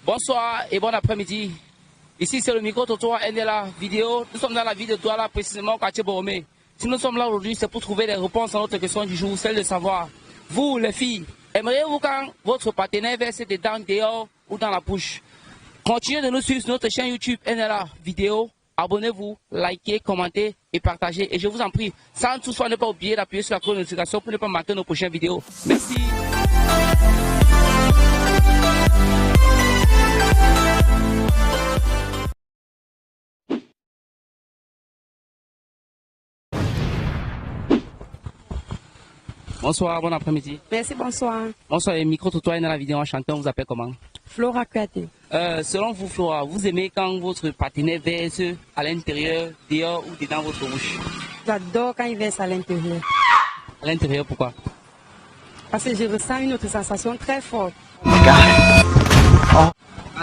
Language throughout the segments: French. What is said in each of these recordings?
Bonsoir et bon après-midi. Ici c'est le micro-trottoir NLA vidéo. Nous sommes dans la ville de Douala, précisément au quartier Boromé. Si nous sommes là aujourd'hui, c'est pour trouver des réponses à notre question du jour, celle de savoir, vous les filles, aimeriez-vous quand votre partenaire verse des dents dehors ou dans la bouche? Continuez de nous suivre sur notre chaîne YouTube NLA vidéo. Abonnez-vous, likez, commentez et partagez. Et je vous en prie, sans toutefois ne pas oublier d'appuyer sur la cloche de notification pour ne pas manquer nos prochaines vidéos. Merci. Bonsoir, bon après-midi. Merci, bonsoir. Bonsoir, micro-trottoir dans la vidéo enchanté, on vous appelle comment? Flora Kouyaté. Selon vous, Flora, vous aimez quand votre partenaire verse à l'intérieur, dehors ou dedans votre bouche? J'adore quand il verse à l'intérieur. À l'intérieur, pourquoi? Parce que je ressens une autre sensation très forte. Ah,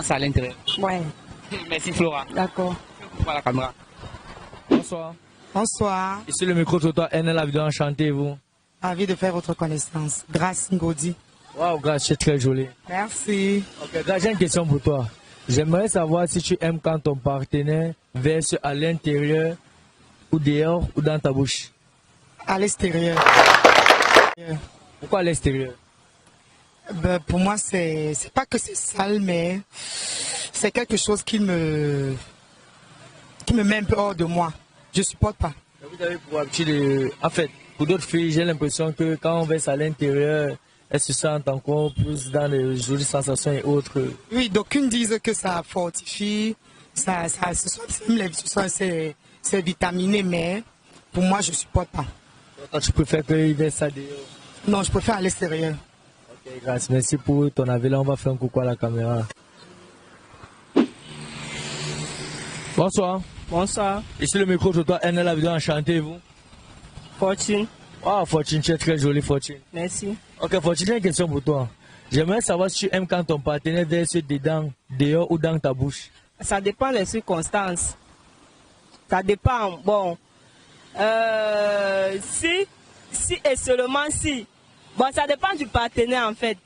c'est à l'intérieur. Ouais. Merci, Flora. D'accord. Voilà la caméra. Bonsoir. Bonsoir. Ici le micro-trottoir NLA vidéo enchanté, vous. Ravi de faire votre connaissance. Grâce Ngodi. Waouh, Grâce, c'est très joli. Merci. Ok, Grâce, j'ai une question pour toi. J'aimerais savoir si tu aimes quand ton partenaire verse à l'intérieur ou dehors ou dans ta bouche. À l'extérieur. Pourquoi à l'extérieur? Ben, pour moi, c'est pas que c'est sale, mais c'est quelque chose qui me met un peu hors de moi. Je supporte pas. Vous avez pour habitude de... En fait, pour d'autres filles, j'ai l'impression que quand on verse à l'intérieur, elles se sentent encore plus dans les jolies sensations et autres. Oui, d'aucuns disent que ça fortifie, c'est vitaminé, mais pour moi, je supporte pas. Toi, tu préfères qu'ils versent ça dehors? Non, je préfère à l'extérieur. Ok, Grâce, merci pour ton avis. Là, on va faire un coucou à la caméra. Bonsoir. Bonsoir. Ici le micro-trottoir NLA vidéo enchanté, vous. Fortune. Ah, Fortune, tu es très jolie, Fortune. Merci. Ok, Fortune, j'ai une question pour toi. J'aimerais savoir si tu aimes quand ton partenaire verse dedans, dehors ou dans ta bouche. Ça dépend des circonstances. Ça dépend. Bon. Si et seulement si. Bon, ça dépend du partenaire en fait.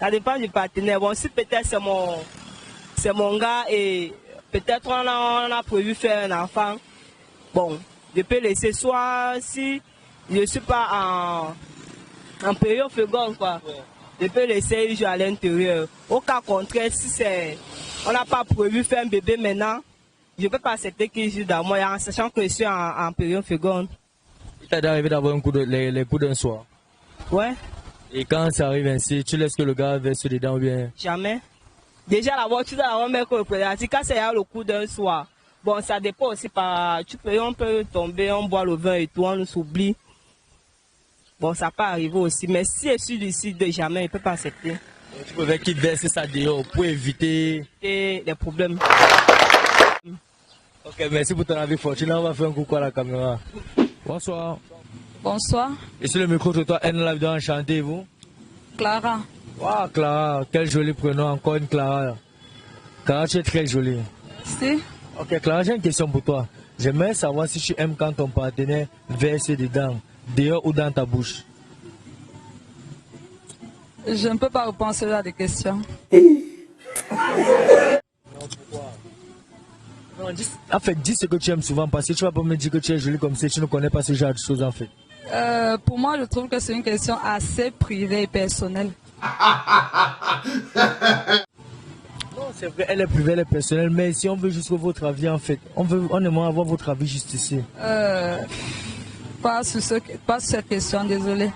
Ça dépend du partenaire. Bon, si peut-être c'est mon gars et peut-être on a prévu faire un enfant. Bon, je peux laisser soit si je ne suis pas en période seconde quoi. Je peux laisser jouer à l'intérieur. Au cas contraire, si on n'a pas prévu faire un bébé maintenant, je ne peux pas accepter qu'il joue dans moi en sachant que je suis en période seconde. Il t'est arrivé d'avoir les coups d'un soir. Ouais. Et quand ça arrive ainsi, tu laisses que le gars verse dedans ou bien? Jamais. Déjà la voiture, on met que le prédateur. Quand c'est le coup d'un soir, bon, ça dépend aussi par. On peut tomber, on boit le vin et tout, on nous oublie. Bon, ça peut arriver aussi. Mais si je suis ici de jamais, il ne peut pas accepter. Tu préfères qu'il verse ça dehors pour éviter des problèmes. Ok, merci pour ton avis, Fortune. On va faire un coucou à la caméra. Bonsoir. Bonsoir. Ici le micro-trottoir NLA vidéo enchanté, vous. Clara. Waouh, Clara, quel joli prénom, encore une Clara. Clara, tu es très jolie. Si. Ok, Clara, j'ai une question pour toi. J'aimerais savoir si tu aimes quand ton partenaire verse dedans, dehors ou dans ta bouche. Je ne peux pas répondre à ce genre de questions. Non, en fait, dis ce que tu aimes souvent parce que tu vas pas me dire que tu es jolie comme ça, tu ne connais pas ce genre de choses en fait. Pour moi, je trouve que c'est une question assez privée et personnelle. Non, c'est vrai, elle est privée, elle est personnelle, mais si on veut juste votre avis en fait, on aimerait avoir votre avis juste ici. Pas sur cette question, désolé.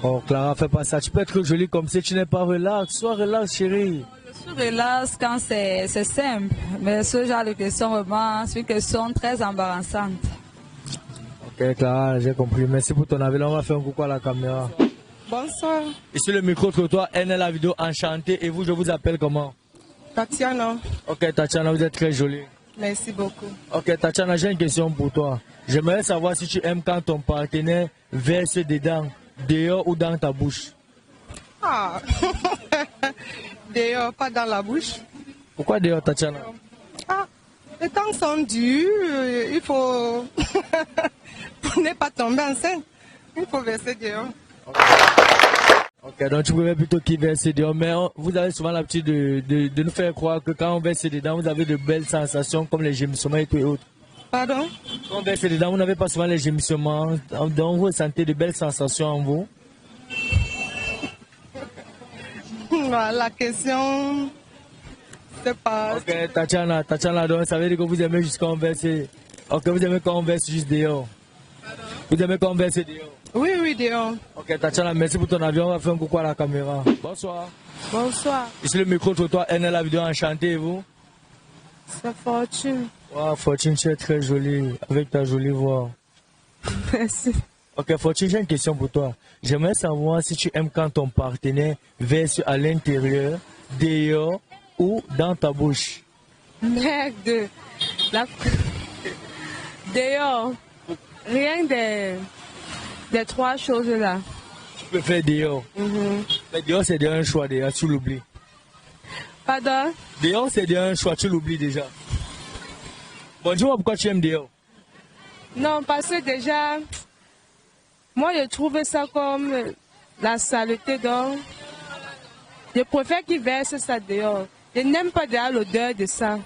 Oh Clara, fais pas ça, tu peux être jolie comme ça, tu n'es pas relax, sois relax chérie. Je suis relax quand c'est simple, mais ce genre de question, vraiment, c'est une question très embarrassante. Ok Clara, j'ai compris, merci pour ton avis, là on va faire un coucou à la caméra. Bonsoir. Ici le micro-trottoir NLA vidéo enchanté et vous, je vous appelle comment? Tatiana. Ok Tatiana, vous êtes très jolie. Merci beaucoup. Ok Tatiana, j'ai une question pour toi. J'aimerais savoir si tu aimes quand ton partenaire verse dedans, dehors ou dans ta bouche. Ah, dehors, pas dans la bouche. Pourquoi dehors Tatiana? Ah, les temps sont durs, il faut, pour ne pas tomber enceinte, il faut verser dehors. Ok, donc tu préfères plutôt qu'il verse dehors, mais vous avez souvent l'habitude de nous faire croire que quand on verse dedans, vous avez de belles sensations comme les gémissements et tout et autres. Pardon? Quand on verse dedans, vous n'avez pas souvent les gémissements, donc vous ressentez de belles sensations en vous. La question, c'est pas... Ok, Tatiana, donc ça veut dire que vous aimez juste quand on verse. Ok, vous aimez quand on verse juste dehors. Vous aimez quand on verse dehors. Oui, dehors. Ok, Tatiana, merci pour ton avis. On va faire un coucou à la caméra. Bonsoir. Bonsoir, Ici le micro sur toi, elle est la vidéo enchantée et vous? c'est Fortune. Wow, Fortune, tu es très jolie, avec ta jolie voix. Merci. Ok, Fortune, j'ai une question pour toi. J'aimerais savoir si tu aimes quand ton partenaire verse à l'intérieur, dehors ou dans ta bouche. Merde. Dehors. Rien des trois choses là. Tu peux faire dehors. Mais dehors, c'est déjà un choix, déjà, tu l'oublies. Pardon? Dehors, c'est déjà un choix, tu l'oublies déjà. Bon, dis-moi pourquoi tu aimes dehors. Non, parce que déjà, moi je trouve ça comme la saleté, donc je préfère qu'il verse ça dehors. Je n'aime pas déjà l'odeur de ça.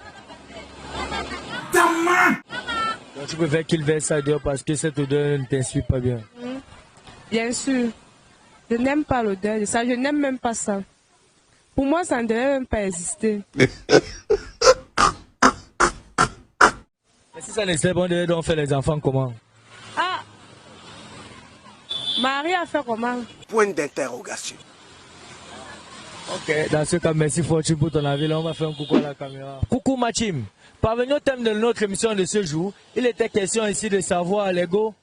Donc, tu préfères qu'il verse ça dehors parce que cette odeur ne t'inspire pas bien. Bien sûr, je n'aime pas l'odeur de ça, je n'aime même pas ça. Pour moi, ça ne devrait même pas exister. Mais si ça n'existe pas, on devrait donc faire les enfants comment? Ah! Marie a fait comment? Point d'interrogation. Ok, dans ce cas, merci Fortune pour ton avis. Là, on va faire un coucou à la caméra. Coucou ma team. Parvenu au thème de notre émission de ce jour, il était question ici de savoir, Lego,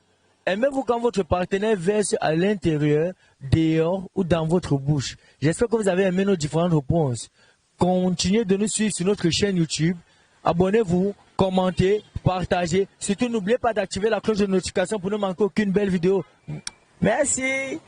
aimez-vous quand votre partenaire verse à l'intérieur, dehors ou dans votre bouche? J'espère que vous avez aimé nos différentes réponses. Continuez de nous suivre sur notre chaîne YouTube. Abonnez-vous, commentez, partagez. Surtout, n'oubliez pas d'activer la cloche de notification pour ne manquer aucune belle vidéo. Merci.